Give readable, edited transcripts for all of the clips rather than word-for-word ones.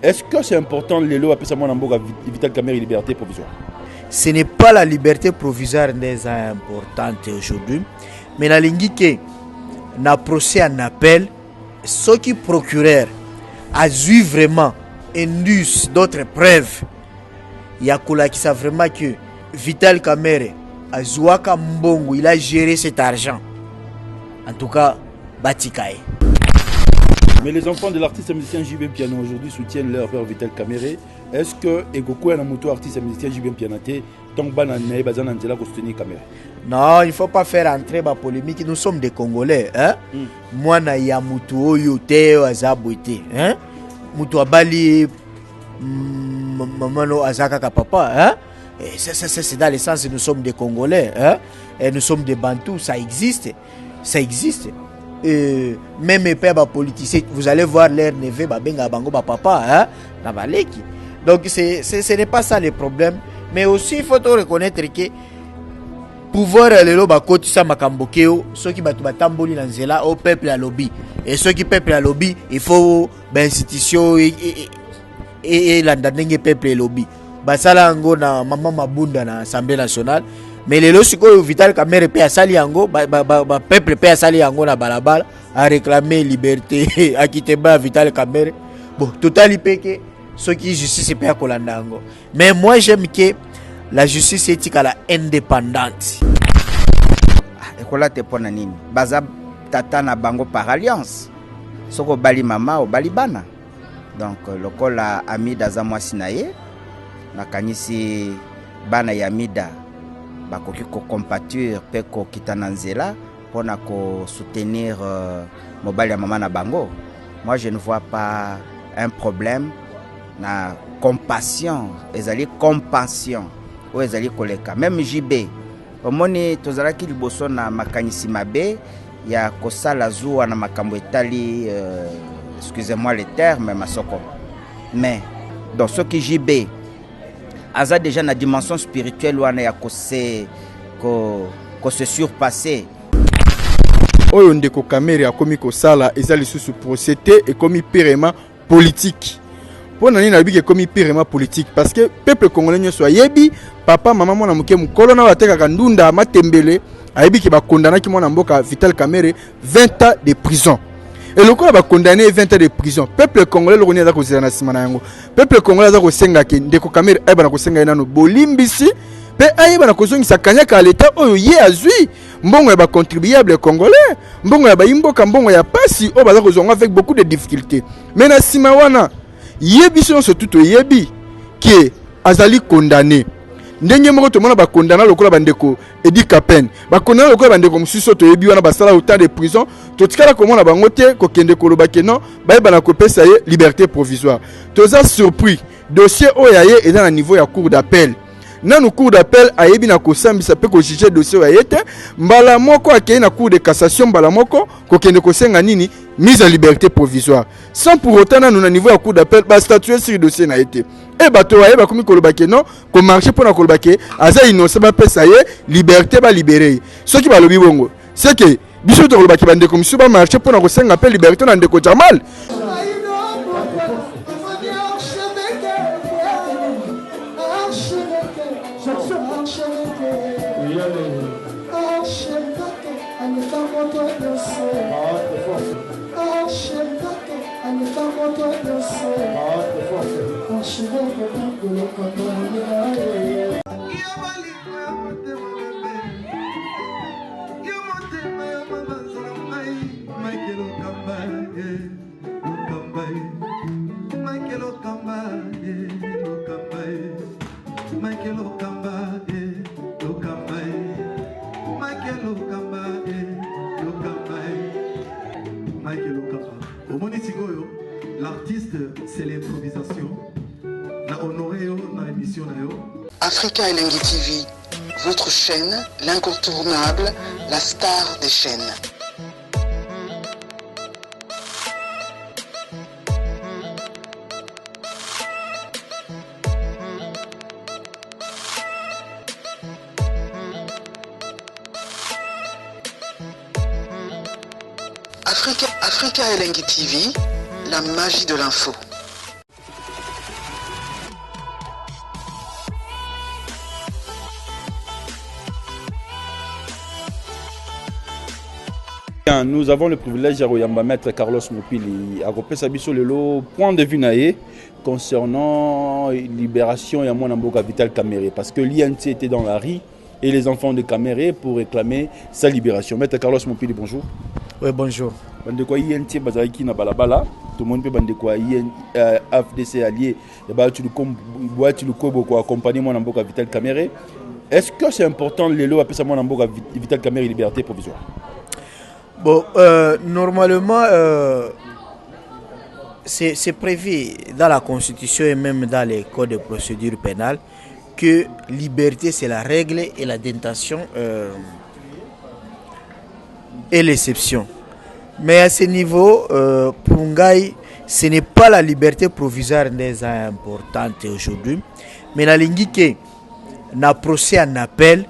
Est-ce que c'est important les lois après ça Vital Kamerhe liberté provisoire? Ce n'est pas la liberté provisoire des importante aujourd'hui, mais la linguité n'a procès en appel. Ce qui procureur a vu vraiment indus d'autres preuves. Il y a qui savent vraiment que Vital Kamerhe a Zouaka Mbongo, il a géré cet argent. En tout cas, Batikae. Mais les enfants de l'artiste musicien JB Piano aujourd'hui soutiennent leur père Vital Kamerhe. Est-ce que Egoku est un moto artiste musicien JB Pianaté donc banane bazan Angela pour soutenir Kamerhe? Non, il ne faut pas faire entrer la polémique. Nous sommes des Congolais. Hein? Moi, na ya mutu oyo te azabwete. Hein? Mutu abali mamano azaka ka papa. Hein? Et ça, c'est dans le sens nous sommes des Congolais. Hein? Et nous sommes des Bantous. Ça existe. Ça existe. Même les pères politiciens, vous allez voir leur neveu, benga bango papa. Hein? Donc, ce n'est pas ça le problème. Mais aussi, il faut reconnaître que pouvoir lelo bakoti sa makambokeo ceux qui batamboli na nzela au peuple à lobby et ceux qui peuple à lobby il faut institution et la ndenge peuple lobby basala ngo na mama mabunda na Assemblée nationale mais lelo siko Vital Kamerhe pe asali yango peuple pe asali yango na balabala a réclamer liberté à quitter Vital Kamerhe bon totali peke ceux qui justice pe akolanda yango mais moi j'aime que la justice éthique à la indépendante. Ekola te pona nini? Baza tata na bango par alliance. Soko bali mama o bali bana. Donc lokola Amida za mwasi na ye nakanisi bana ya Amida bakoki ko compature pe ko kitana nzela pona ko soutenir mobali ya mama na bango. Moi je ne vois pas un problème na compassion, ezali compassion. Ezali koleka même JB omoni tozalaki liboso na makanisi mabe ya kosala zuwa na makambo etali excusez-moi le terme masoko mais dans ce qui JB aza déjà na dimension spirituelle wana ya ko se surpasser oyo ndeko Kamerhe akomi kosala ezali susu procédé et komi purement politique. Pour nani na biki komi purement politique parce que peuple congolais nyoso yebi papa maman mona muke mukolo na wateka kandunda matembele ayebi ki ba condamné ki mona mboka Vital Kamerhe 20 ans de prison et le ko ba condamné 20 ans de prison peuple congolais lo koni za ko zana simana yango peuple congolais za ko senga ki ndeko Kamerhe ayeba na ko senga nano bolimbisi pe ayeba na ko zongisa kanyaka l'état oyo ye azui mbongo ya ba contribuable congolais mbongo ya ba imboka mbongo ya pasi o ba za ko zonga avec beaucoup de difficultés mais na sima wana yebi so tout yebi qui azali condamné ndenge moko to mona ba condamné lokola bandeko Edi Kapen ba condamné lokola bandeko mususu to yebi wana basala autant de prison to tikala komona bango te ko kende koloba ke non ba yeba na ko pesa ye liberté provisoire toza surpris dossier oyaye est dans le niveau ya cour d'appel nanu cour d'appel ayebi na kosambisa pe ko juger dossier oyete mbala moko akei na cour de cassation mbala moko ko kende ko senga nini mise en liberté provisoire sans pour autant nanu na niveau ya cour d'appel ba statuer sur dossier na été et bato ayeba komi koloba ke non ko marcher pour na koloba ke aza innocent ba pesa ye liberté ba libérer ce qui ba lobi bongo c'est que biso to koloba ke bande commission ba marcher pour na ko senga pe liberté na ndeko Jamal. L'artiste, c'est l'improvisation. Africa Elengi TV, votre chaîne, l'incontournable, la star des chaînes. Africa Elengi TV, la magie de l'info. Bien, nous avons le privilège de Royamba Maître Carlos Mopili à repérer le point de vue naïe concernant libération et à mon amboka Vital Kamere parce que l'INT était dans la rue et les enfants de Kamere pour réclamer sa libération. Maître Carlos Mopili, bonjour. Oui, bonjour. Bande quoi INT bazaki na balabala, tout le monde peut bande quoi FDC allié et bah tu le ko accompagner mon amboka Vital Kamere. Est-ce que c'est important les lois appeler ça mon amboka Vital Kamere liberté provisoire? Bon, normalement, c'est prévu dans la Constitution et même dans les codes de procédure pénale que liberté c'est la règle et la détention est l'exception. Mais à ce niveau, pour Ngaï, ce n'est pas la liberté provisoire des importante aujourd'hui, mais la ligne qui n'a procès en appel,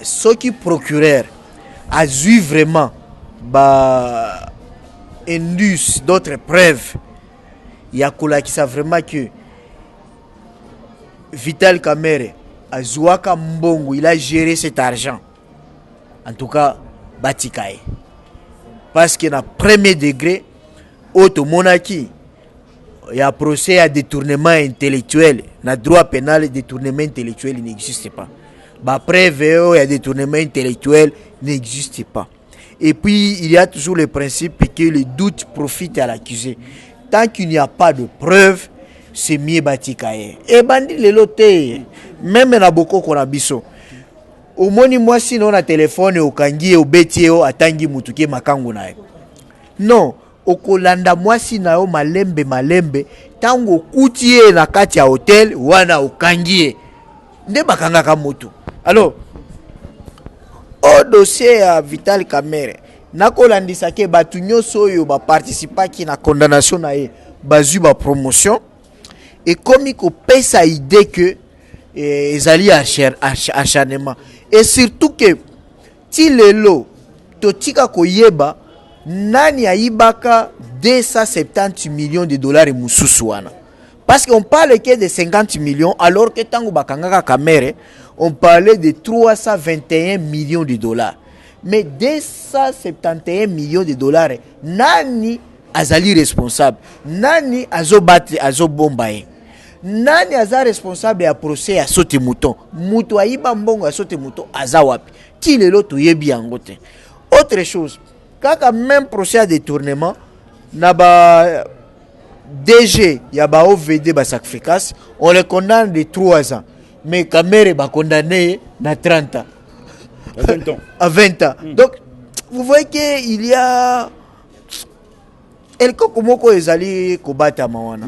ceux qui procureur a vu vraiment indus d'autres preuves. Il y a qui savent vraiment que Vital Kamere a Zouaka Mbongo, il a géré cet argent. En tout cas, Batikaye. Parce qu'il y a un premier degré, auto monarchie. Il y a un procès à détournement intellectuel. Dans le droit pénal, détournement intellectuel n'existe pas. Après VO, il y a détournement intellectuel n'existe pas. Et puis, il y a toujours le principe que le doute profite à l'accusé. Tant qu'il n'y a pas de preuves, c'est mieux Batikaye. Et bandit le loté, même na beaucoup qu'on a biso. Au moni moi si on a téléphone au kangi au beti au atangi mutuke makangu na. Non, au kolanda moi si na o malembe tango kutie na kati ya hotel wana ukangie. Nde bakanga ka mutu. Alors au dossier à Vital Kamere nakolandisa ke batu nyonso oyo ba participa ki na condamnation na ye bazu ba promotion et comme ko pesa idée que ezali acharnement et surtout que ti lelo totika koyeba nani ayibaka 270 millions de dollars mususu wana parce qu'on parle que de 50 millions alors que tango bakangaka Kamere on parlait de 321 millions de dollars. Mais 271 millions de dollars, nani azali responsable? Nani azobate azobombaye? Nani aza responsable ya procès ya sote mouton? Mouton ayiba mbongo ya sote mouton azawapi? Ti lelo toyebi yango te. Autre chose, kaka même procès à détournement na ba DG ya ba OVD ba sacrifice, on les condamne de 3 ans. Mais Kamere va condamné à 30 ans. À 20 ans. À 20 ans. Donc, vous voyez qu'il y a... Mais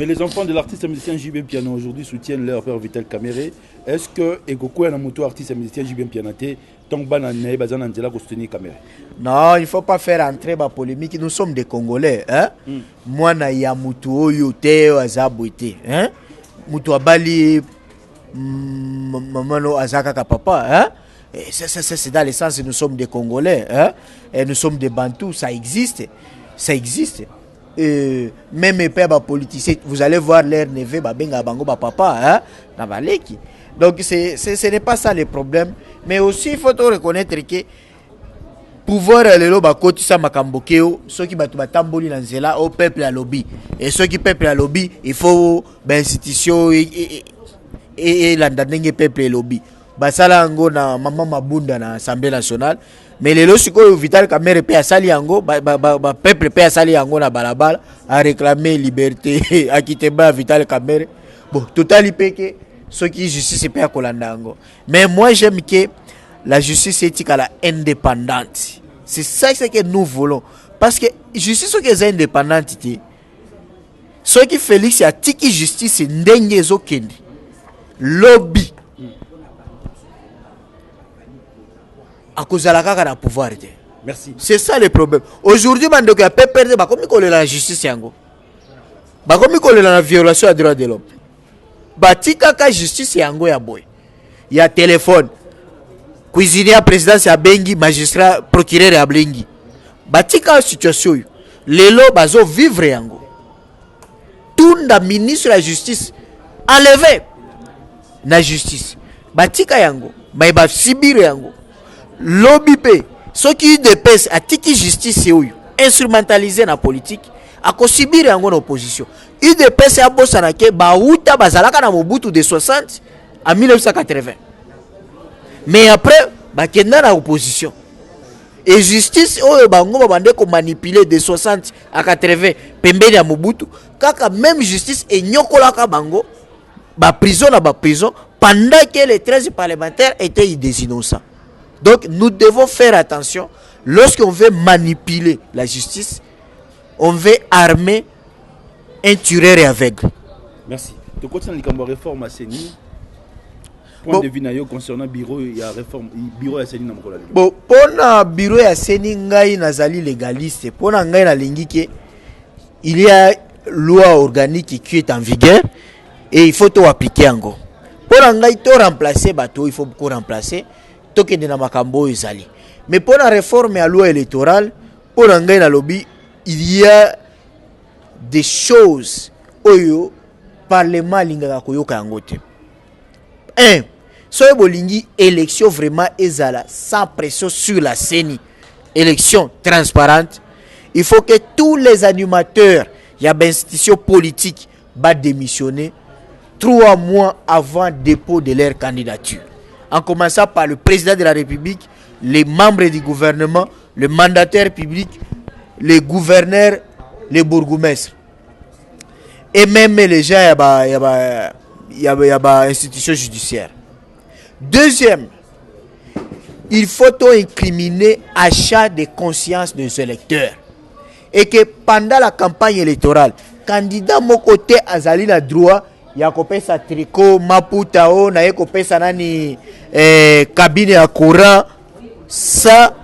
les enfants de l'artiste et musicien JB Piano aujourd'hui soutiennent leur père Vital Kamere. Est-ce que Egoko est un moto artiste et musicien JB Pianaté non, il ne faut pas faire entrer la polémique. Nous sommes des Congolais. Hein? Moi, na ya mutu oyo te azabwete. Hein? Mutu abali mamano azaka ka papa. Hein? C'est dans le sens que nous sommes des Congolais. Hein? Et nous sommes des Bantous. Ça existe. Ça existe. Même les pères politiciens, vous allez voir leur neveu, benga bango papa. Hein? Na baleki. Donc ce n'est pas ça le problème. Mais aussi il faut reconnaître que pouvoir lelo bakoti sa makambokeo ceux qui batamboli na nzela au peuple à lobby et ceux qui peuple à lobby il faut institution et landandenge peuple lobby basala ngo na mama mabunda na Assemblée nationale mais lelo siko Vital Kamere pe asali yango ba peuple pe asali yango na balabala a réclamer liberté à quitter Vital Kamere bon total peke ceux qui justice peut kolanda yango mais moi j'aime que la justice éthique la indépendante. C'est ça que nous voulons. Parce que justice est indépendante. Ce qui Félix a tiki justice c'est ndengezo kendi. Lobby. À cause de la pouvoir. Merci. C'est ça le problème. Aujourd'hui, man doka peut perdre ba komi kolela la justice yango. Ba komi kolela la violation des droits de l'homme. Ba tika ka justice yango ya boy. Il y a téléphone. Cuisinier président ya bengi magistrat procureur ya blengi batika situation lelo bazo vivre yango tunda ministre de la justice enlevé na justice batika yango mais ba sibire yango lobby pe Ce qui UDPS a tiki justice c'est oyo instrumentalisé na politique a kosibiri yango na opposition. UDPS a bosana ke bauta bazalaka na Mobutu de 60 en 1980. Mais après bakenda na opposition. Et justice oyo bango babande ko manipuler de 60 à 80 pembeni ya Mobutu kaka même justice et nyokolaka bango ba prison pendant que les 13 parlementaires étaient des innocents. Donc nous devons faire attention lorsqu'on veut manipuler la justice, on veut armer un tueur et aveugle. Merci. Tu continues la réforme à Séni. Point de vue concernant le bureau et la réforme bureau à Séni na mokola. Bon, pour le bureau à Séni ngai nazali légaliste. Pour ngai na lingi il y a loi organique qui est en vigueur et il faut tout appliquer en go. Pour ngai to remplacer bateau, il faut beaucoup remplacer. Tokende na makambo ezali. Mais pour la réforme à la loi électorale, pour ngai na lobby, il y a des choses oyo parlement lingaka koyoka yango te. 1. Soy bolingi élection vraiment ezala sans pression sur la CENI. Élection transparente. Il faut que tous les animateurs, il y a des institutions politiques va démissionner 3 mois avant dépôt de leur candidature. En commençant par le président de la République, les membres du gouvernement, le mandataire public, les gouverneurs, les bourgmestres. Et même les gens, il y a institution judiciaire. Deuxième, il faut incriminer achat de conscience des électeurs. Et que pendant la campagne électorale, candidat mon côté azali na droit, il y a kopesa tricot, maputa o, na kopesa nani cabine à courant. Ça,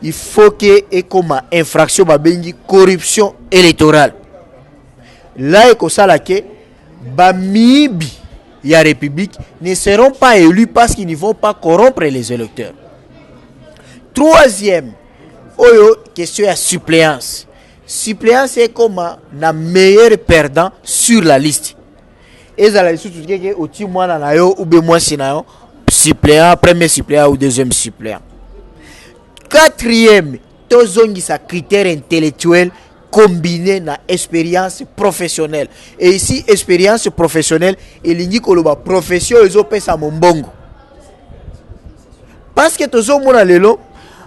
il faut que et comme infraction babengi corruption électorale. Là et ça là que bamibi ya République ne seront pas élus parce qu'ils ne vont pas corrompre les électeurs. Troisième, question à suppléance. Suppléance est comme la meilleure perdant sur la liste. Et ça la surtout que au ti moi na yo ou be moi sinayo suppléant, premier suppléant ou deuxième suppléant. Quatrième, tozongi sa critère intellectuel combiné na expérience professionnelle. Et ici expérience professionnelle elingi koloba profession ezopesa mombongo. Parce que tozo mona lelo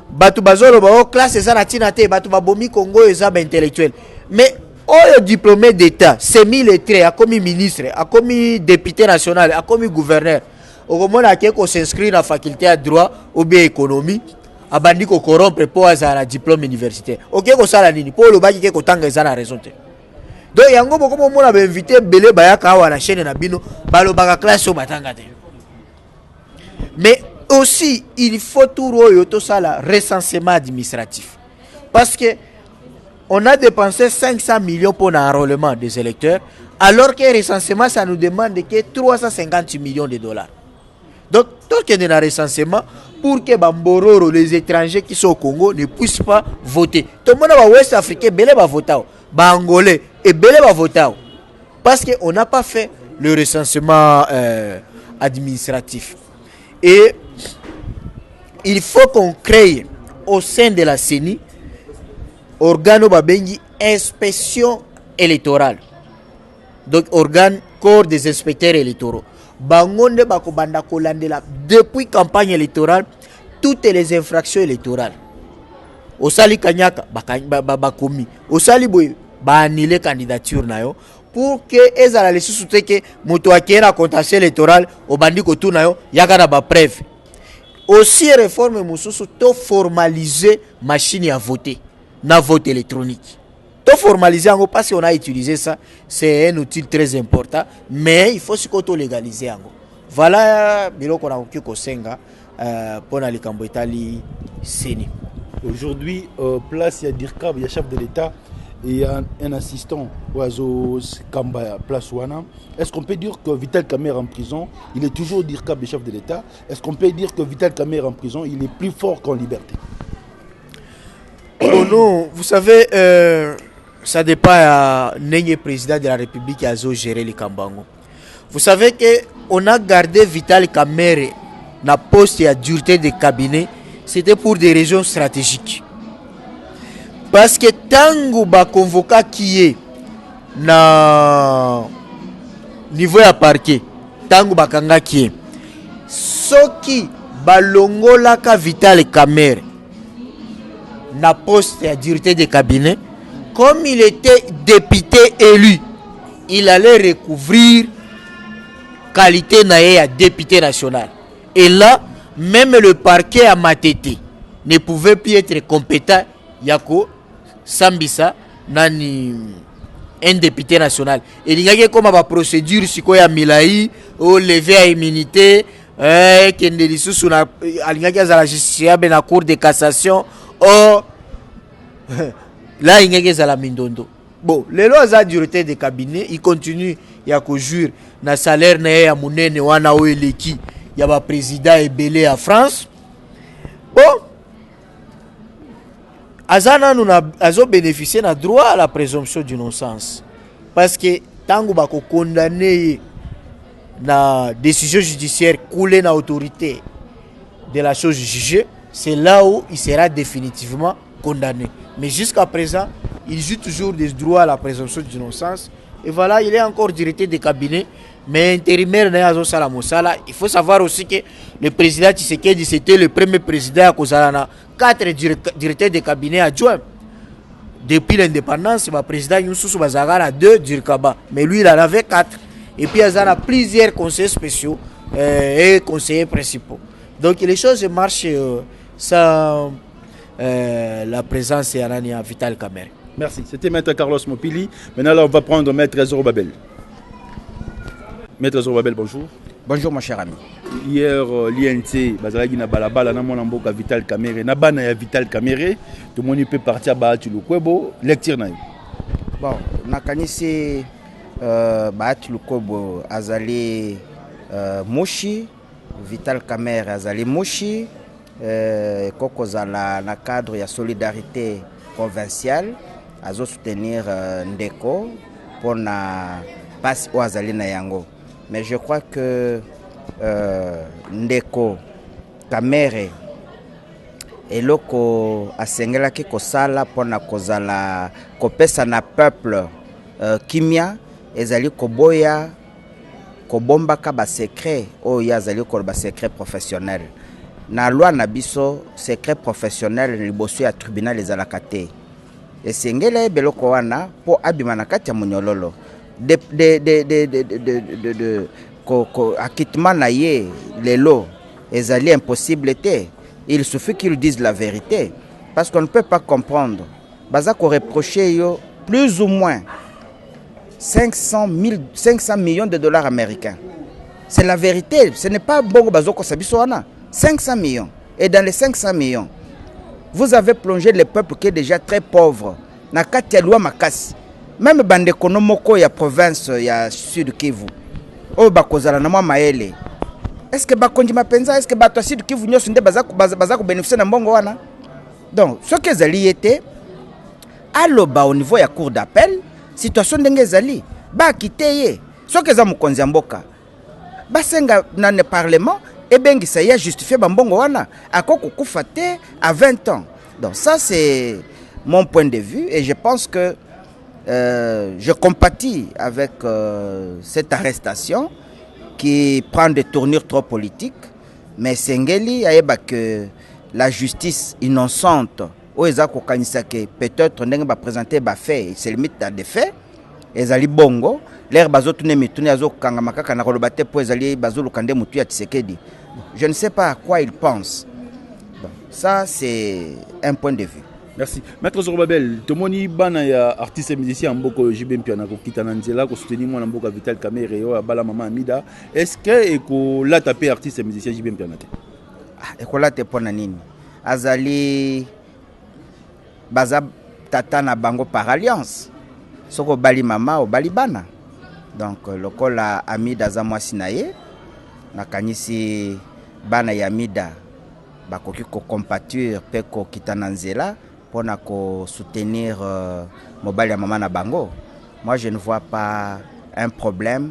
batu bazolo ba classe eza na tina te batu babomi Congo eza ba intellectuel. Mais oyo diplômé d'état, semi-lettré, a commis ministre, a commis député national, a commis gouverneur. Au moment où s'inscrit dans la faculté de droit ou bien économie, a bandi ko corrompre pour avoir un diplôme universitaire. OK ko sala nini pour le baki ko tanga eza na raison te. Donc yango boko mo na ba invité belé bayaka wa na chaîne na bino balo baka classe o batanga te. Mais aussi il faut tout royo to sala recensement administratif. Parce que on a dépensé 500 millions pour l'enrôlement des électeurs, alors que le recensement, ça nous demande que 350 millions de dollars. Donc, tant qu'il y a un recensement, pour que Bambororo, les étrangers qui sont au Congo, ne puissent pas voter. Tout le monde va Ouest Africain, belé va voter. Angolais, et belé va voter. Parce qu'on n'a pas fait le recensement administratif. Et il faut qu'on crée au sein de la CENI organe babengi inspection électorale. Donc organe corps des inspecteurs électoraux. Bangonde bako banda kolandela depuis campagne électorale toutes les infractions électorales. Osali kanyaka bakomi. Osali boy ba annuler candidature na yo pour que ezala les sous-souté que moto akera contentieux électoral au bandi ko tout na yo yaka na ba preuve. Aussi réforme mususu to formaliser machine à voter. Na vote électronique. Tout formaliser en parce qu'on a utilisé ça, c'est un outil très important, mais il faut surtout légaliser en gros. Voilà, bilo qu'on a occupé au Senga pour la Likambo Italie CENI. Aujourd'hui, place il y a Dirkab, il y a chef de l'État et il y a un assistant Oazo Kamba place Wana. Est-ce qu'on peut dire que Vital Kamerhe en prison, il est toujours Dirkab, le chef de l'État? Est-ce qu'on peut dire que Vital Kamerhe en prison, il est plus fort qu'en liberté? Oh non, vous savez, ça dépend à Nenye président de la République qui a géré les Kambango. Vous savez qu'on a gardé Vital Kamerhe na poste et à dureté de cabinet c'était pour des raisons stratégiques. Parce que tango ba convoca qui est na niveau ya parquet, tango ba kanga qui est soki balongola ka Vital Kamerhe na poste à directeur de cabinet, comme il était député élu, il allait recouvrir qualité naé à député national. Et là, même le parquet à Matete ne pouvait plus être compétent. Yako Sambisa nani un député national. Et il y a comme ma procédure si quoi ya Milaï au lever à immunité qui ne dissous sur la justiciable na cour de cassation. Oh là il y a la mindondo. Bon, les lois à directeur de cabinet, il continue ya ko jouir na salaire na ya munene wana o eleki ya ba président ebelé à France. Bon, azana nous azo bénéficier na droit à la présomption d'innocence parce que tango ba ko condamné na décision judiciaire coulée na autorité de la chose jugée, c'est là où il sera définitivement condamné. Mais jusqu'à présent, il joue toujours des droits à la présomption d'innocence. Et voilà, il est encore directeur de cabinet, mais intérimaire Nayazo Salamosala. Il faut savoir aussi que le président Tshisekedi, c'était le premier président à Kozalana, 4 directeurs de cabinet adjoints. Depuis l'indépendance, le président Youssou Bazagara a 2 Dirkaba, mais lui il en avait 4. Et puis il y a plusieurs conseillers spéciaux et conseillers principaux. Donc les choses marchent sans la présence de Vital Kamerhe. Merci. C'était Maître Carlos Mopili. Maintenant, là, on va prendre Maître Zorobabel. Maître Zorobabel, bonjour. Bonjour, mon cher ami. Hier, l'INC, Bazalagi na balabala, na mon amboka Vital Kamerhe, na bana ya Vital Kamerhe, tout le monde peut partir à Bahati Lukwebo, lecture na. Bon, nakanisi Bahati Lukwebo azali Moshi, Vital Kamerhe azali Moshi, Koko zala na cadre ya solidarité provinciale. À soutenir Ndeko pour na passe au Azalina Yango. Mais je crois que Ndeko Kamerhe et loko asengela ki kosala pour na kozala kopesa na peuple kimia ezali koboya kobomba ka ba secret o yazali ko ba secret professionnel. Na loi na biso secret professionnel liboso ya tribunal ezalaka te. Et sengela beloko wana po abima na kati ya munyololo de acquittement na ye lelo ezali impossible te. Il suffit qu'ils disent la vérité parce qu'on ne peut pas comprendre baza ko reprocher yo plus ou moins 500 millions de dollars américains. C'est la vérité, ce n'est pas bongo bazoko sabiso wana 500 millions. Et dans les 500 millions, vous avez plongé le peuple qui est déjà très pauvre. Na kati ya loi makasi. Même bande konomoko ya province ya Sud Kivu. O bakozala na mwa maele. Est-ce que bakonji mapenza, est-ce que bato Sud Kivu nyoso nde baza ko bénéficier na mbongo wana? Donc, ce que zali était aloba au niveau ya cour d'appel, situation ndenge zali, ba kiteye. Ce que za mukonzi mboka. Basenga na ne parlement et bien ça y a justifié bambongo wana akoko kufa te à 20 ans. Donc ça c'est mon point de vue et je pense que je compatis avec cette arrestation qui prend des tournures trop politiques, mais Sengeli ayeba que la justice innocente o ezako kanisa que peut-être ndenge ba présenter ba fait, c'est limite dans des faits ezali bongo l'air bazotu ne mituni azo kanga makaka na koloba te po ezali bazulu kande mutu ya Tshisekedi. Je ne sais pas à quoi il pense. Bon, ça c'est un point de vue. Merci. Maître Zorobabel, tomoni bana ya artiste musicien mboko JB Mpiana ko kitana nzela ko soutenir mwana mboka Vital Kamerhe yo bala mama Amida. Est-ce que eko la taper artiste musicien JB Mpiana te? Ah, eko la te pona nini? Azali baza tata na bango par alliance. Soko bali mama o bali bana. Donc lokola Amida za mwasi na ye nakanisi bana ya Amida bakoki ko compatir pe ko kitana nzela pona ko soutenir mobali ya mama na bango. Moi je ne vois pas un problème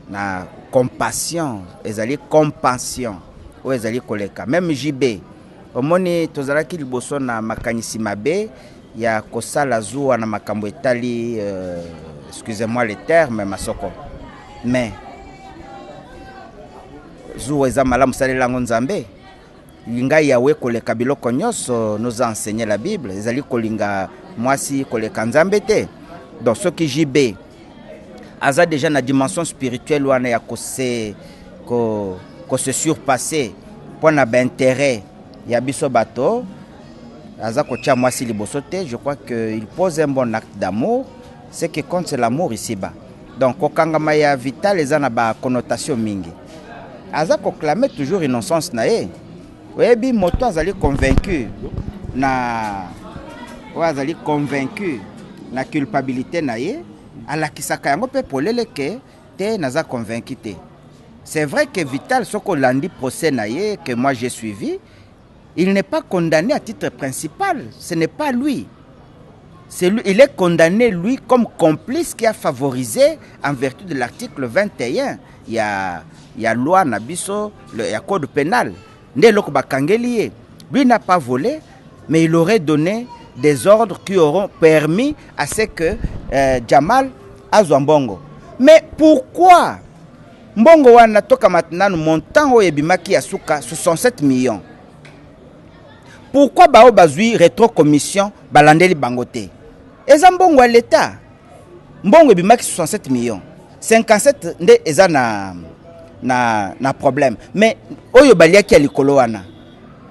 na compassion, ezali compassion ou ezali koleka. Même JB omoni tozalaki liboso na makanisi mabe ya kosala zuwa na makambo etali excusez-moi le terme masoko mais zuwa eza malamu salela nzambe linga yawe koleka biloko nyonso nous a enseigné la Bible ezali kolinga mwasi koleka nzambe te donc ce qui JB aza déjà na dimension spirituelle wana ya ko se surpasser pour na intérêt ya biso bato aza ko tia mwasi liboso te. Je crois que il pose un bon acte d'amour. Ce qui compte c'est l'amour ici-bas. Donc kokangama ya Vital eza na ba connotation mingi aza ko clamer toujours innocence na ye. Webi moto azali convaincu na culpabilité na ye alakisaka yango pe polele ke te naza convaincu te. C'est vrai que Vital soko landi procès na ye que moi j'ai suivi, il n'est pas condamné à titre principal, ce n'est pas lui. C'est lui, il est condamné lui comme complice qui a favorisé en vertu de l'article 21. Il y a loi nabiso, il y a code pénal. Lui n'a pas volé, mais il aurait donné des ordres qui auront permis à ce que Jamal azwa mbongo. Mais pourquoi mbongo wana toka maintenant montant o ebimaki ya suka 67 millions? Pourquoi bao bazui rétro-commission balandeli bangote? Eza mbongo à l'État. Mbongo ebimaki 67 millions. 57 nde eza na problème. Mais oyo baliaki ya likolo wana.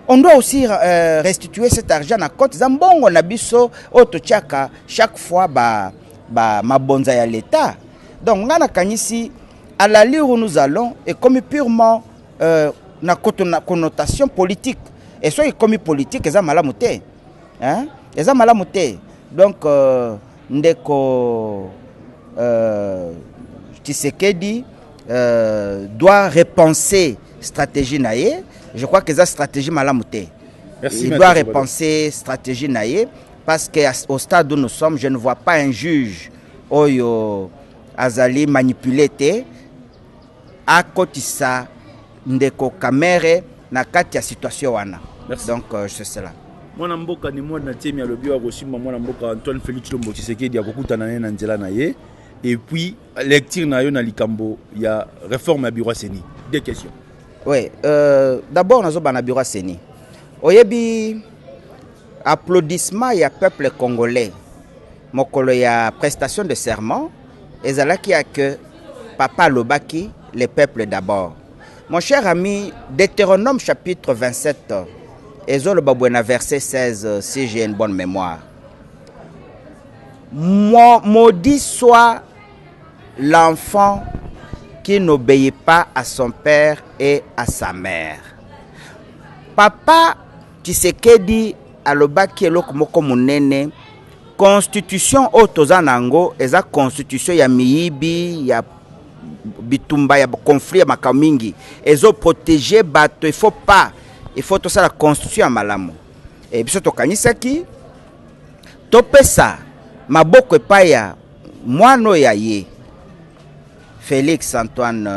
On doit aussi restituer cet argent à compte. Zambongo na biso otochaka chaque fois mabonza ya l'État. Donc ngana kanisi à l'allure où nous allons est comme purement na connotation politique. Et soit comme politique eza malamu te. Hein? Eza malamu te. Donc ndeko Tshisekedi doit repenser stratégie naie. Je crois que c'est stratégie malamouté. Il doit repenser stratégie naie parce qu'au stade où nous sommes, je ne vois pas un juge oyo azali manipulé à côté ça ndeko kamere na kati ya situation wana. Donc c'est cela. Mwana mboka ni mwana temi alobi wa kosimba mwana mboka Antoine Félix Tshilombo Tshisekedi akokutana na nzela na ye et puis lecture na yo na likambo ya réforme ya bureau Seni. Deux questions. Oui, d'abord nous avons bureau Seni. Oyebi applaudissement ya peuple congolais. Mokolo ya prestation de serment ezalaki ya que papa lobaki le peuple d'abord. Mon cher ami, Deutéronome chapitre 27 Ezolo Babouena verset 16 si j'ai une bonne mémoire. Maudit soit l'enfant qui n'obéit pas à son père et à sa mère. Papa Tshisekedi alobaki eloko moko munene constitution otozanango eza constitution ya miyibi ya bitumba ya conflit ya makamingi ezo protéger bato il faut tout ça la constitution ya malamu et biso tokanisaki topesa maboko epai ya mwano ya ye Félix Antoine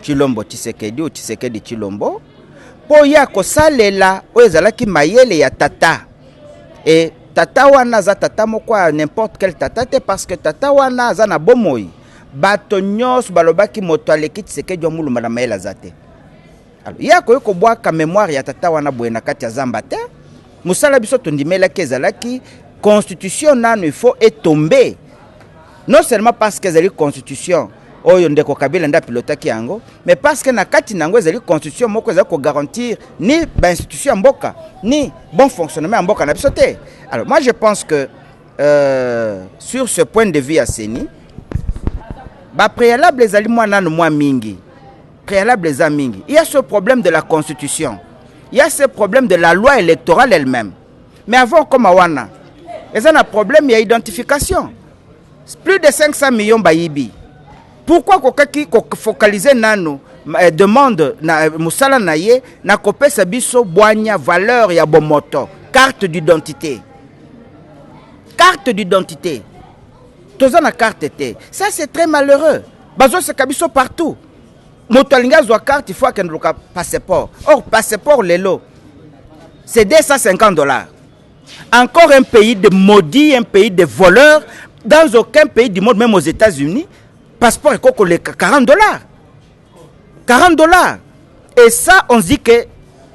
Tshilombo Tshisekedi ou Tshisekedi Tshilombo po ya kosalela oyo ezalaki mayele ya tata et tata wana za tata moko n'importe quel tata te parce que tata wana za na bomoi bato nyos balobaki moto aleki Tshisekedi wa mulumba na mayele azate. Alors ya ko bwaka mémoire ya tata wana boyena kati ya zamba te musala biso tondimela kezalaki constitution nanu il faut tomber non seulement parce que ezali constitution oyo ndeko Kabila nda pilotaki yango mais parce que na kati nango ezali constitution moko ezali ko garantir ni ba institution mboka ni bon fonctionnement mboka na biso te. Alors moi je pense que sur ce point de vue à Seni ba préalable ezali mwana no mwa mingi préalable za mingi. Il y a ce problème de la constitution. Il y a ce problème de la loi électorale elle-même. Mais avant comme awana il y a un problème, il y a identification. Plus de 500 millions bayibi. Pourquoi kokaki focaliser nano demande na musala na ye na kopesa biso boanya valeur ya bomoto, carte d'identité. Carte d'identité. Toza na carte té. Ça c'est très malheureux. Bazo se kabiso partout. Moto alinga zwa carte il faut que ndoka passeport. Or passeport lelo. c'est $250. Encore un pays de maudits, un pays de voleurs. Dans aucun pays du monde, même aux États-Unis, passeport est $40. $40. Et ça, on dit que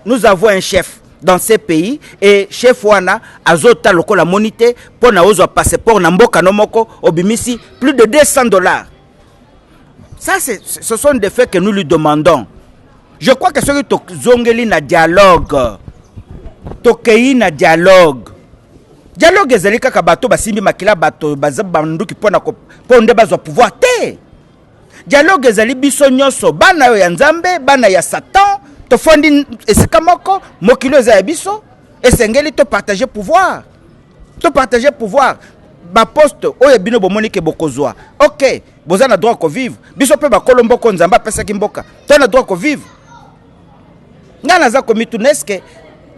nous avons un chef dans ces pays et chef wana azota loko la monité pour na ozo passeport na mboka nomoko obimisi plus de $200. Ça, ce sont des faits que nous lui demandons. Je crois que ceux qui zongeli na dialogue, tokei na dialogue. Dialogue ezali kaka bato basimbi makila bato bazabandu ki pona ko ponde bazo pouvoir te. Dialogue ezali biso nyonso bana yo ya Nzambe, bana ya Satan, to fondi esika moko, mokilo za biso, esengeli to partager pouvoir. To partager pouvoir. Ba poste oyo bino bomoni ke bokozwa. OK, bozana droit ko vivre. Biso pe ba kolombo ko Nzamba pesa ki mboka. To na droit ko vivre. Ngana za ko mituneske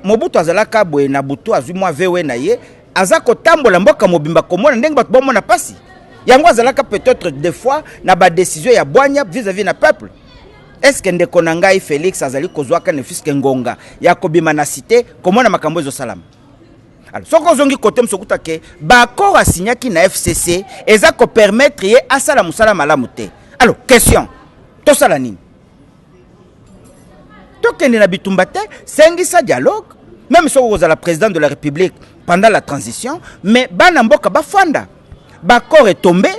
Mobutu azalaka boye na butu azwi mwa vewe na ye. Azako tambola mboka mobimba komona ndenge bato bomona pasi. Yango azalaka peut-être des fois na ba décision ya bwanya vis-à-vis na peuple. Est-ce que ndeko na ngai Félix azali kozwaka ne fiske ngonga ya kobima na cité komona makambo ezo salama. Alors soko zongi kote msokuta ke ba accord asignaki na FCC ezako permettre ye asala musala malamu te. Alors question. To sala nini? To kende na bitumba te, sengisa dialogue. Même si vous êtes la présidente de la République pendant la transition, mais Banamboka Bafanda, Bakor est tombé,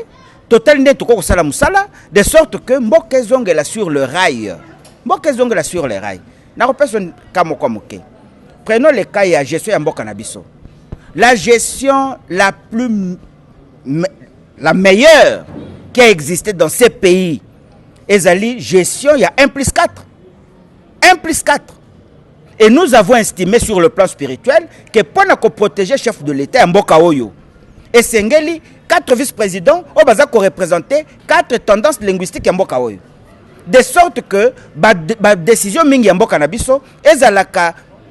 total net au sala musala, de sorte que Mboke Zongela sur le rail. Mboke Zongela sur le rail. Na personne kamokomoke. Prenons le cas de gestion ya Mboka Nabiso. La gestion la meilleure qui a existé dans ces pays, ezali gestion il y a 1+4. 1+4. Et nous avons estimé sur le plan spirituel que pour nous protéger le chef de l'État, Mboka Oyo, et Sengeli, 4 vice-présidents, on va représenter 4 tendances linguistiques Mboka Oyo. De sorte que la décision mingi Mboka Nabiso est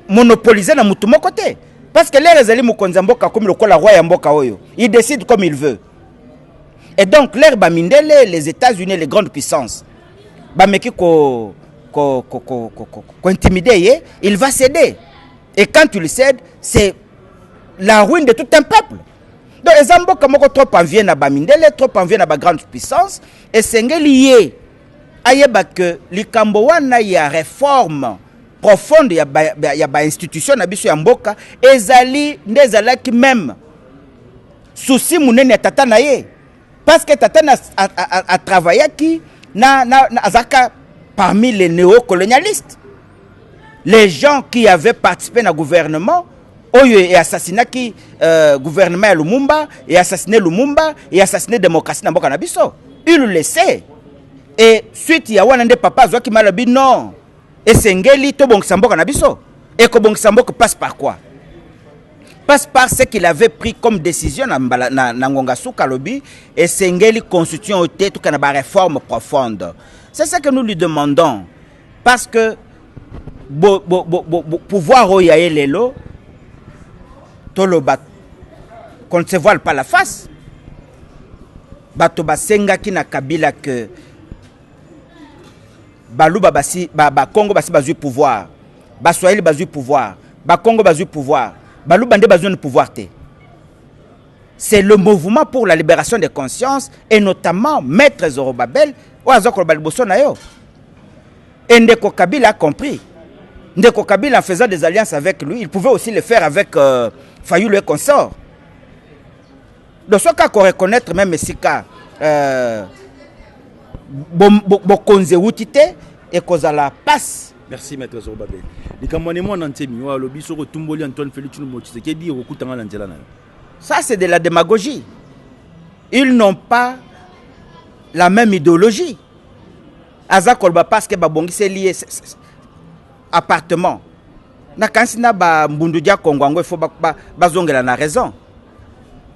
monopolisée dans mon côté. Parce que les Rezali Mukonza Mboka comme le roi Mboka Oyo, il décide comme il veut. Et donc, l'air Bamindele, les États-Unis, les grandes puissances, Bameki intimider, il va céder. Et quand tu le cèdes, c'est la ruine de tout un peuple. Donc, les Zambo comme trop en viennent à Bamindele, trop en viennent à la grande puissance, et c'est lié. Ayeba que l'Ikambowana y a réforme profonde, il y a institution na biso ya mboka, ezali ndezalaki même souci munene ya tata na ye. Parce que tata a travaillé qui na azaka parmi les néocolonialistes, les gens qui avaient participé au gouvernement, et assassiné qui gouvernement Lumumba, et assassiné Lumumba, et assassiné la démocratie dans Mboka Nabiso. Ils le laissaient. Et suite, il y a un des papas qui m'a dit non. Et Sengeli, to Mboka Nabiso. Et que Mboka passe par quoi? Passe par ce qu'il avait pris comme décision dans Ngonga Soukalobi, et Sengeli constitue toute une réforme profonde. C'est ce que nous lui demandons. Parce que pouvoir oyaye lelo, qu'on ne se voile pas la face. Bato basenga ki na Kabila que Balouba basi Congo basi bazu pouvoir. Baswahili bazu pouvoir. Congo bazu pouvoir. Balouba nde bazu pouvoir te. C'est le mouvement pour la libération des consciences et notamment Maître Zorobabel. Et Ndeko Kabila a compris. Ndeko Kabila, en faisant des alliances avec lui, il pouvait aussi le faire avec Fayulu et consort. De ce cas qu'on reconnaître même si Bokonze Wutite et Kozala passe. Merci Maître Zorobabel. Ça c'est de la démagogie. Ils n'ont pas la même idéologie. Azakolba parce que babongi c'est lié appartement. Na kansina ba mbundudia Kongo il faut bazongela na raison.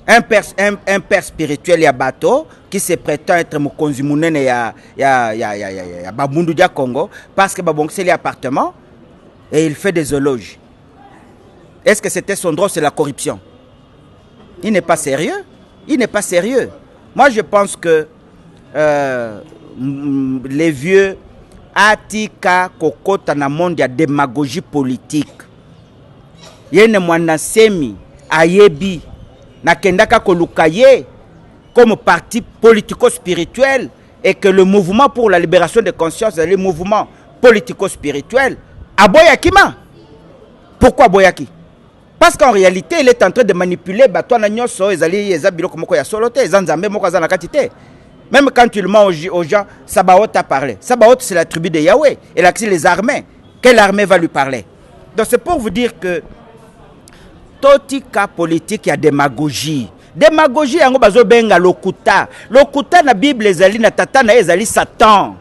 Un père spirituel ya bateau qui se prétend être mokonzi munene ya babundudia Congo parce que babongi c'est lié appartement et il fait des éloges. Est-ce que c'était son droit, c'est la corruption? Il n'est pas sérieux. Il n'est pas sérieux. Moi je pense que les vieux Atika Kokota na monde ya démagogie politique. yene mwana semi ayebi na kendaka koluka ye comme parti politico-spirituel et que le mouvement pour la libération des consciences est le mouvement politico-spirituel, aboyakima. Pourquoi aboyaki? Parce qu'en réalité, il est en train de manipuler Batouana Nyoso, même quand tu le mens aux gens, Sabaoth a parlé. Sabaoth, c'est la tribu de Yahweh. Elle a les armées. Quelle armée va lui parler? Donc c'est pour vous dire que tout cas politique, il y a démagogie. Démagogie, il y a lokuta. Lokuta na Bible, ezali na tata na ezali Satan.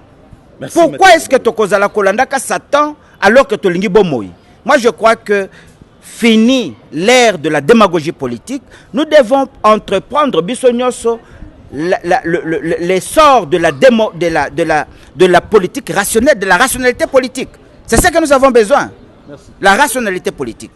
Merci, pourquoi est-ce que tu kozala kolandaka Satan alors que tu lingi bomoy? Moi, je crois que fini l'ère de la démagogie politique, nous devons entreprendre bisognoso l'essor de la politique rationnelle, de la rationalité politique. C'est ça que nous avons besoin. Merci. La rationalité politique.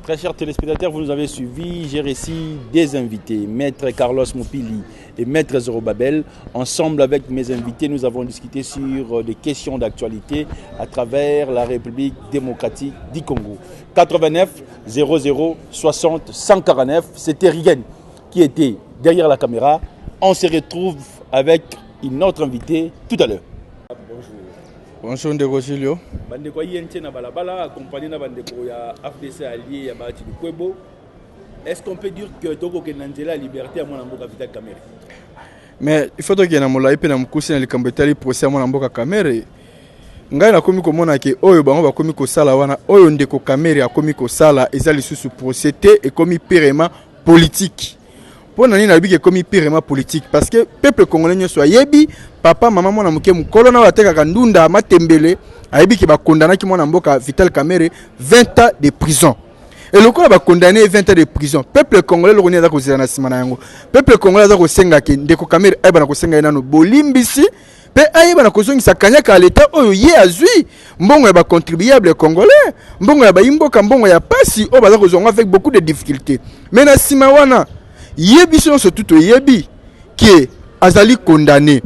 Très chers téléspectateurs, vous nous avez suivis. J'ai reçu des invités, Maître Carlos Mopili et Maître Zorobabel. Ensemble avec mes invités, nous avons discuté sur des questions d'actualité à travers la République démocratique du Congo. 89 00 60 149, c'était Rigen qui était derrière la caméra. On se retrouve avec une autre invitée tout à l'heure. Bonjour Ndeko Julio. Bandeko yente na balabala accompagné na bandeko ya FDC allié ya Bati du Kwebo. Est-ce qu'on peut dire que Togo Kenanzela liberté à mon amboka Vital Kamere? Mais il faut que na molai pe na mukusi na likambetali procès à mon amboka Kamere. Ngai na komi komona ke oyo bango ba komi ko sala wana oyo Ndeko Kamere a komi ko sala ezali susu procès et komi purement politique. Pour nani na biki komi purement politique parce que peuple congolais nyo soit yebi papa maman mona muke mukolo na wateka kandunda matembele ayebi ki ba condamné ki mona mboka Vital Kamere 20 ans de prison. Et le quoi ba condamné 20 ans de prison. Peuple congolais le roni za ko zela na simana yango. Peuple congolais za ko senga ke Ndeko Kamere ayeba na ko senga nano bolimbisi pe ayeba na ko zongisa kanyaka l'état oyo ye azui mbongo ya ba contribuable congolais, mbongo ya ba imboka mbongo ya pasi o baza ko zonga avec beaucoup de difficultés. Mais na sima wana yebi sur tout yebi qui est azali condamné.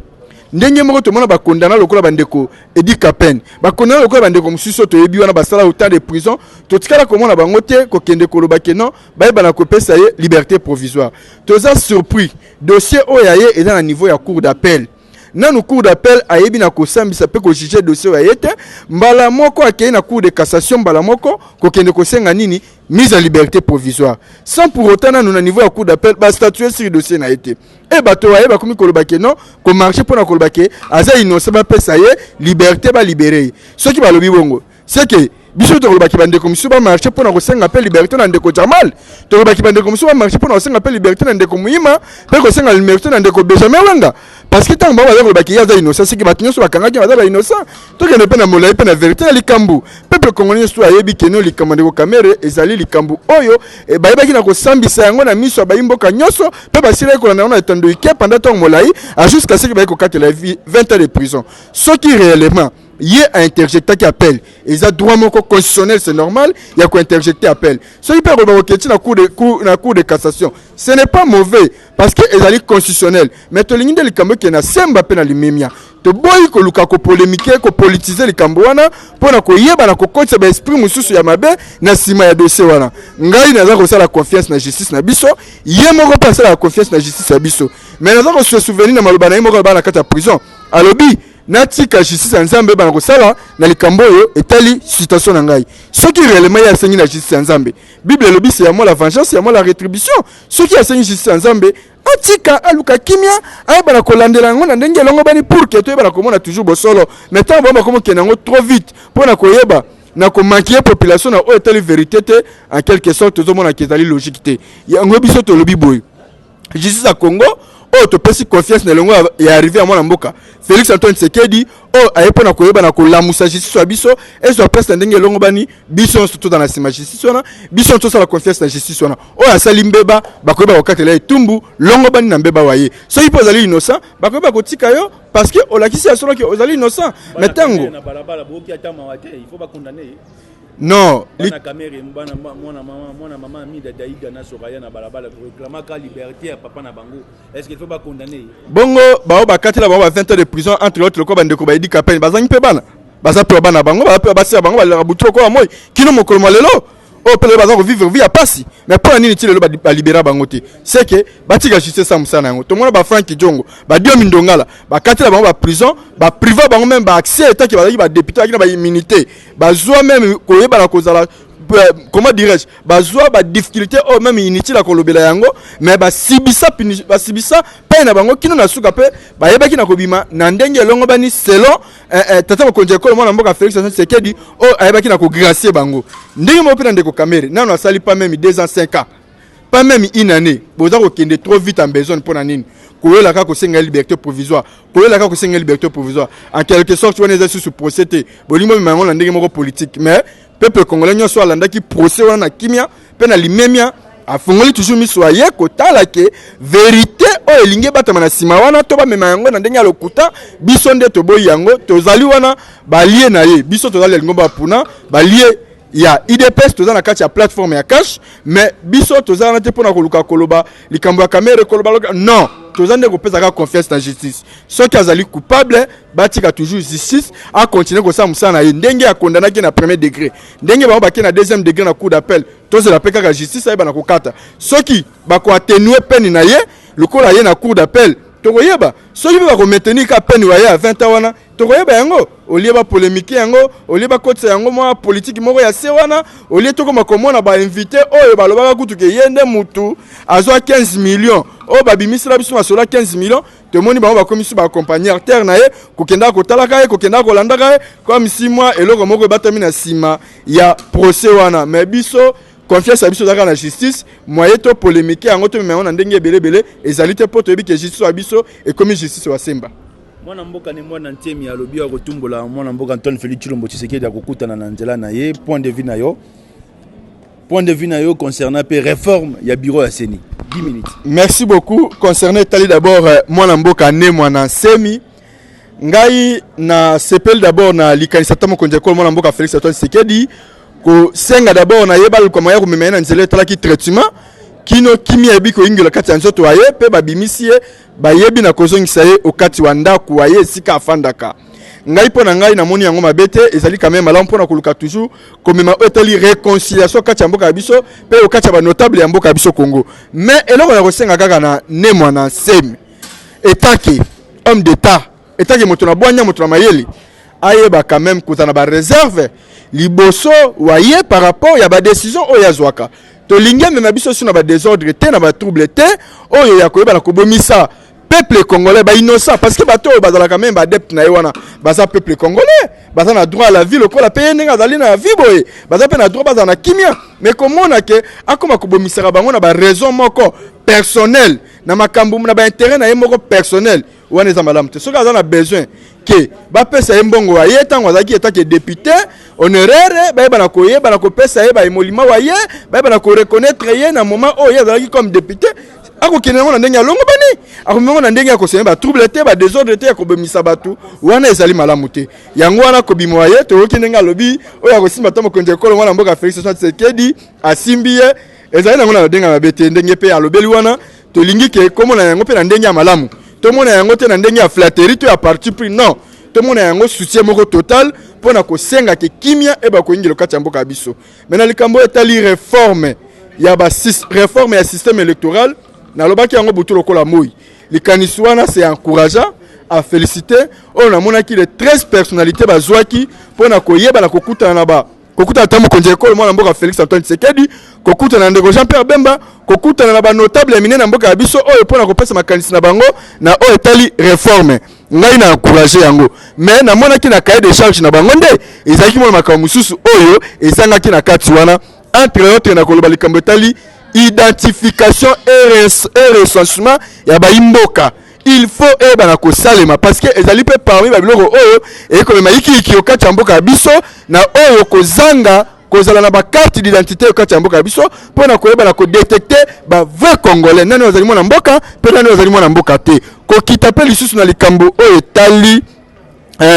Ndenge moko to mona ba condamné lokola bandeko Edi Kapen. Ba condamné lokola bandeko mususu to yebi wana basala autant de prison. To tikala ko mona bango te ko kende ko lobake non, ba ba na ko pesa ye liberté provisoire. Toza surpris. Dossier oyaye est dans le niveau ya cour d'appel. Nanu cour d'appel ayebi na ko sambisa pe ko juger dossier oyete mbala moko akei na cour de cassation mbala moko ko kende ko senga nini mise en liberté provisoire sans pour autant nanu na niveau ya cour d'appel ba statuer sur dossier na été et bato waye ba komi ko lobake non ko marcher pour na ko lobake aza innocent ba pesa ye liberté ba libérer ce qui ba lobi bongo c'est que biso to lobaki bande comme suba marché pour na ko senga pe liberté na Ndeko Jamal to lobaki bande comme suba marché pour na ko senga pe liberté na Ndeko Muima pe ko senga liberté na Ndeko Benjamin Wanga parce que tant ba ba lobaki yaza innocent c'est que batinyo so bakanga ki baza innocent to ke ne pe na molai pe na vérité na likambu peuple congolais so ayebi keno likambu Ndeko Kamere ezali likambu oyo e ba yebaki na ko sambisa yango na miso ba imboka nyoso pe ba sila ko na na etando ike pendant tant molai a jusqu'à ce que ba ko katela 20 ans de prison ce qui réellement il y a interjecté qui appelle. Ils ont droit constitutionnel, c'est normal. Il y a quoi interjecté appel. Ce qui peut remarquer dans la cour de cassation, ce n'est pas mauvais parce que ils ont constitutionnel. Mais tu l'as dit que qui na semba pe na limemia. Tu boy ko luka ko polémiquer, ko politiser les Cambouana pour na ko yeba na ko konse ba esprit mususu ya mabe na sima ya dossier wana. Ngai na za ko sala confiance na justice na biso, yemo ko passer la confiance na justice ya biso. Mais na za ko se souvenir na maloba na yemo ko ba na kata prison. Alobi natika justice nzambe bana ko sala na likambo yo etali situation na ngai soki réellement ya sengi na justice nzambe bible lobi c'est à moi la vengeance c'est à moi la rétribution soki ya sengi justice nzambe atika aluka kimia ay bana ko landela ngo na ndenge longo bani pour que to bana ko mona toujours bosolo mais tant bomba comme kenango trop vite pour na ko yeba na ko manquer population na o etali vérité te en quelque sorte to mona kezali logique te ya ngo biso to lobi boy justice à Congo oh to pesi confiance na longo ya arrivé à mwana mboka Félix Antoine Tshisekedi oh ayepo na koyeba na ko lamusa justice wa biso et so pesa ndenge longo bani biso surtout dans la sima justice wana biso to la confiance na justice wana oh asali mbeba bakoyeba ko katela etumbu longo bani na mbeba waye so ipo zali innocent bakoyeba ko tika yo parce que olakisi asolo que ozali innocent mais tango na balabala boki atama wate il faut pas condamner. Non, bana Kamere mbana mwana maman mi da Daïda na Soraya na balabala réclamer ka liberté à papa na bango. Est-ce qu'il faut pas condamner? Bongo bao bakatela bao 20 ans de prison entre autres le ko bande ko ba Edi Kapen bazangi pe bana. Baza pe bana bango ba pe basi bango ba butu ko amoy kino mokolo malelo. oh pele baza ko vivre vie à passi mais pour nini tile lo ba libérer bango te c'est que batika justice ça musana yango to mona ba Frank Diongo ba dio mindongala ba katela bango ba prison ba privé bango même ba accès état ki ba député ki na ba immunité ba zo même ko yeba la kozala comment dirais-je bazwa ba difficulté o même inutile la kolobela yango mais ba sibisa pe na bango kino na suka pe ba yeba kina kobima na ndenge longo bani selon tata ko konje ko mona mboka Félix Tshisekedi o ayeba kina ko gracier bango ndenge mo pe na ndeko Kamere nano asali pas même 2 ans 5 ans pas même une année boza ko kende trop vite en besoin pour na nini koyela ka ko senga liberté provisoire en quelque sorte on est sous procédé bolimo mango na ndenge moko politique mais peuple congolais nyonso alanda ki procès wana na kimia pe na limemia afungoli toujours misoye kotala ke vérité o elinge batama na sima wana to ba mema yango na ndenge ya lokuta biso nde to boyi yango tozali wana balie na ye biso tozali lingo ba puna balie ya IDPS tozana na kati ya plateforme ya cash mais biso tozana na te pona koluka koloba likambo ya Kamere koloba non tozande ko pesa ka confiance na justice ceux qui azali coupable batika toujours justice a continuer ko sa musana ye ndenge ya condamné ki na premier degré ndenge ba ba ki na deuxième degré na cour d'appel tozela peka ka justice ay ba na kokata ceux qui ba ko atténuer peine na ye lokola ye na cour d'appel tokoyeba ceux qui ba ko maintenir ka peine wa ye à 20 ans wana tokoyeba yango olie ba polémique yango olie ba kotsa yango mo politique moko ya se wana olie to koma komona ba invité oyo ba lobaka kutuke yende mutu azwa 15 millions o ba bimisila biso masola 15 millions te moni ba komisi ba accompagner terre na ye kokenda ko talaka ye kokenda ko landaka ye comme 6 mois eloko moko batami na sima ya procès wana mais biso confiance à biso dans la justice moyen to polémique yango to mais on a ndenge belebele ezali te poto ebi ke justice wa biso et comme justice wa Semba mwana mboka ni mwana ntemi ya lobi ya kotumbola mwana mboka Antoine Félix Tshilombo Tshisekedi ya kokutana na nzela na ye point de vue na yo concernant pe réforme ya bureau ya Seni 10 minutes. Merci beaucoup concernant tali d'abord mwana mboka ne mwana semi ngai na sepel d'abord na likanisa tamo konje ko mwana mboka Félix Antoine Tshisekedi ko senga d'abord na yebal ko maya ko memena na nzela tala ki traitement kino kimia ebiko ingela kati ya nzoto aye pe babimisie bayebi na kozongisa ye okati wa ndako wa ye sika afandaka ngai pona ngai na moni yango mabete ezali quand même malamu pona koluka toujours komema etali réconciliation kati ya mboka ya biso pe okati ya ba notable ya mboka ya biso Congo mais eloko ya kosenga kaka na ne mwana semi etake homme d'état etake moto na bwanya moto na mayeli ayeba quand même kozana ba réserve liboso wa ye par rapport ya ba décision o ya zwaka to linga me biso suna ba désordre te na ba trouble te oyo ya koyeba na kobomisa peuple congolais ba innocent parce que bato bazala quand même ba adepte na yewana baza peuple congolais baza na droit à la vie lokola pe ndenga zali na vie boye baza pe na droit baza na kimia mais comment na ke akoma kobomisa bango na ba raison moko personnel na makambo na ba intérêt na ye moko personnel wana za malamu te soka aza na besoin ke ba pesa ye mbongo wa ye tango azaki etake député honoraire ba na koyeba na kopesa ye ba emolima wa ye ba na ko reconnaître ye na moment o ye azaki comme député ako kinengo na ndenge ya longo bani ako mengo na ndenge ya kosema ba trouble te ba désordre te ya kobemisa batu wana ezali malamu te yango wana kobimwa ye to kinenga lobi o ya kosimba tomo konje kolo wana mboka Félix Tshisekedi asimbi ye ezali nango na ndenge ya bete ndenge pe ya lobeli wana to lingi ke komo na yango pe na ndenge ya malamu to mona yango te na ndenge ya flatterie to ya parti pris non to mona yango soutien moko total pona ko senga ke kimia e ba ko ingelo kati ya mboka biso mena likambo etali réforme ya ba réforme ya système électoral na lobaki yango butu lokola moi likanisi wana c'est encourageant à féliciter on a mona ki les 13 personnalités bazwaki pona ko yeba na kokutana na ba kokutana tamu konje ko mwana mboka Félix Antoine Tshisekedi kokutana na ndeko Jean-Pierre Bemba kokutana na ba notable ya minene mboka ya biso oyo pona kopesa makanisi na bango na oyo etali réforme ngai na encourager yango mais na mona ki na cahier de charge na bango nde ezaki mona makambo mususu oyo ezanga ki na kati wana entre autres na koloba likambo etali identification et recensement ya ba imboka il faut eba na kosalema parce que ezali pe parmi ba biloko oyo e ko mema iki okati ya mboka biso na oyo kozanga kozala na ba carte d'identité okati ya mboka biso pona koyeba na ko détecter ba vrai congolais nani ozali mwana mboka pe nani ozali mwana mboka te ko kitape lisusu na likambo oyo tali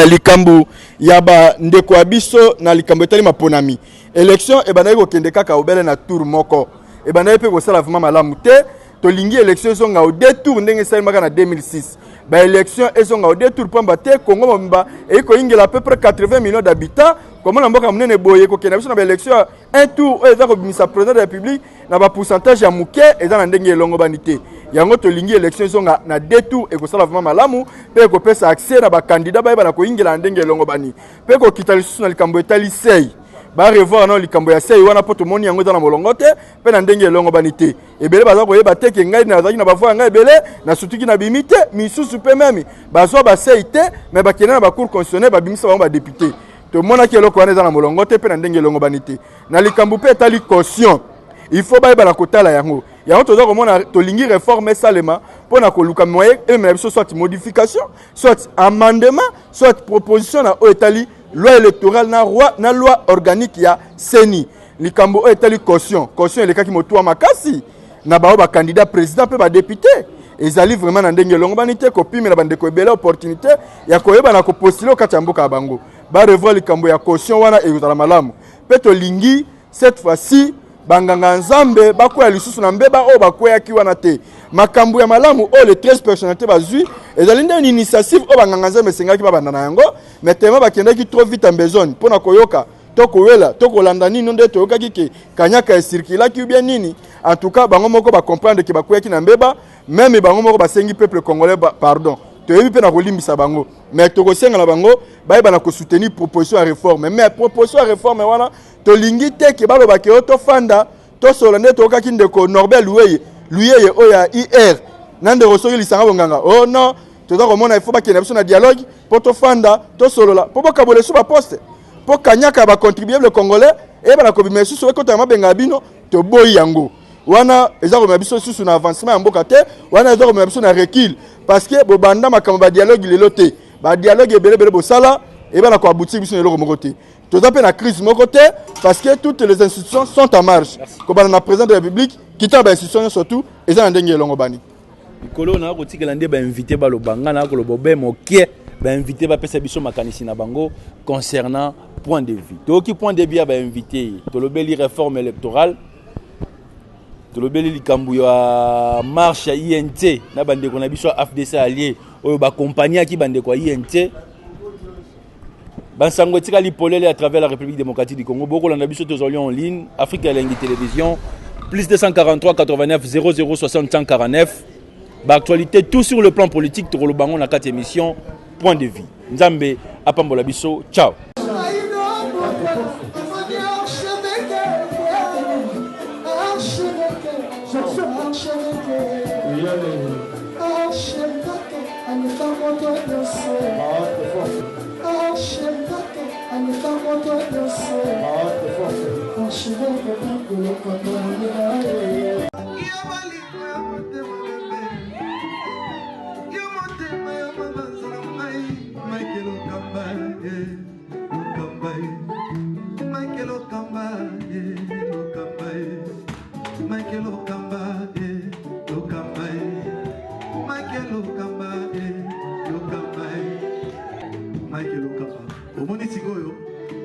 likambo ya ba ndeko ya biso na likambo etali maponami élection e bana ko kende kaka obele na tour moko e bana pe ko sala vraiment malamu te to lingi élection zonga au détour ndenge sali maka na 2006 ba élection ezonga au détour pamba te Congo mba e ko ingela à peu près 80 millions d'habitants comment la mboka munene boye ko kena biso na élection un tour eza ko bimisa président de la République na ba pourcentage ya muke eza na ndenge elongo banité yango to lingi élection zonga na deux tours et ko sala vraiment malamu pe ko pesa accès na ba candidat ba ba ko ingela ndenge elongo bani pe ko kitali susu na likambo etali sei ba revoir na likambo ya sei wana poto moni yango eza na molongo te pe na ndenge elongo banité ebele baza ko yeba te ke ngai na zaki na ba voix ngai ebele na sutuki na bimite misusu pe même bazo ba sei te mais ba kena na ba cour constitutionnel ba bimisa ba député to mona ki eloko wana eza na molongo te pe na ndenge elongo banité na likambo pe etali caution il faut ba na kotala yango yango toza komona tolingi réforme salema pona koluka moyen et même soit modification soit amendement soit proposition na o etali loi électorale na loi organique ya seni likambo o etali caution elekaki motua makasi na bao ba candidat président pe ba député ezali vraiment na ndenge elongo banité kopime na bandeko ebele opportunité ya koyeba na kopostile okati ya mboka ya bango ba revoir likambo ya caution wana ezala malamu pe tolingi cette fois-ci banganga nzambe bakoya lisusu na mbeba o bakoya ki wana te makambo ya malamu o les 13 personnalités bazui ezali nde une initiative o banganga nzambe sengaki babanda na yango mais tellement bakendaki trop vite en besoin pona koyoka to koyela to kolanda nini nde toyokaki ke kanyaka esirkilaki ou bien nini en tout cas bango moko ba comprendre ke bakoya ki na mbeba même bango moko basengi peuple congolais pardon toyebi pe na kolimbisa bango mais tokosenga na bango bayeba na kosoutenir proposition ya réforme mais proposition ya réforme wana tolingi te ke baloba ke tofanda tosola nde tokaki ndeko Norbert Luyeye oya IR nande rosoki lisanga bonganga oh non toza komona il faut bakena biso na dialogue po tofanda tosolola po bokabole su ba poste po kanyaka ba contribuable congolais e bana ko bimesu so ekota mabenga bino to boyi yango wana eza ko biso susu na avancement ya mboka te wana eza ko biso na recul parce que bobanda makambo ba dialogue lelo te ba dialogue ebele bosala e bana ko aboutir biso eloko moko te toza pe na crise moko te parce que toutes les institutions sont en marche ko bana na président de la République kita ba institution surtout eza na ndenge elongo bani Nikolo na ko tikela nde ba invité ba lobanga na ko lobobe mokie ba invité ba pesa biso makanisi na bango concernant point de vue to ki point de vue ba invité to lobeli réforme électorale to lobeli likambu ya marche ya INT na bande ko na biso AFDC allié oyo ba compagnie ki bande ko INT Bansango tikali polele à travers la République démocratique du Congo boko landa biso tozoli en ligne Afrique Elengi télévision plus 243 89 00 60 49 ba actualité tout sur le plan politique to lo bango na 4 émissions point de vue Nzambe apambola biso ciao.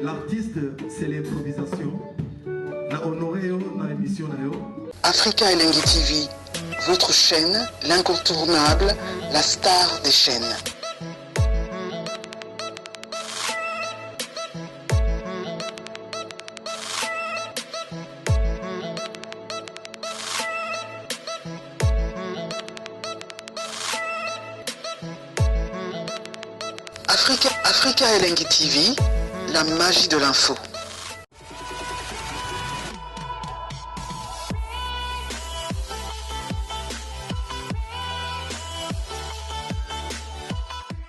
L'artiste, c'est l'improvisation. Na honoré dans l'émission. Africa Elengi TV, votre chaîne, l'incontournable, la star des chaînes. Africa Elengi TV, la magie de l'info.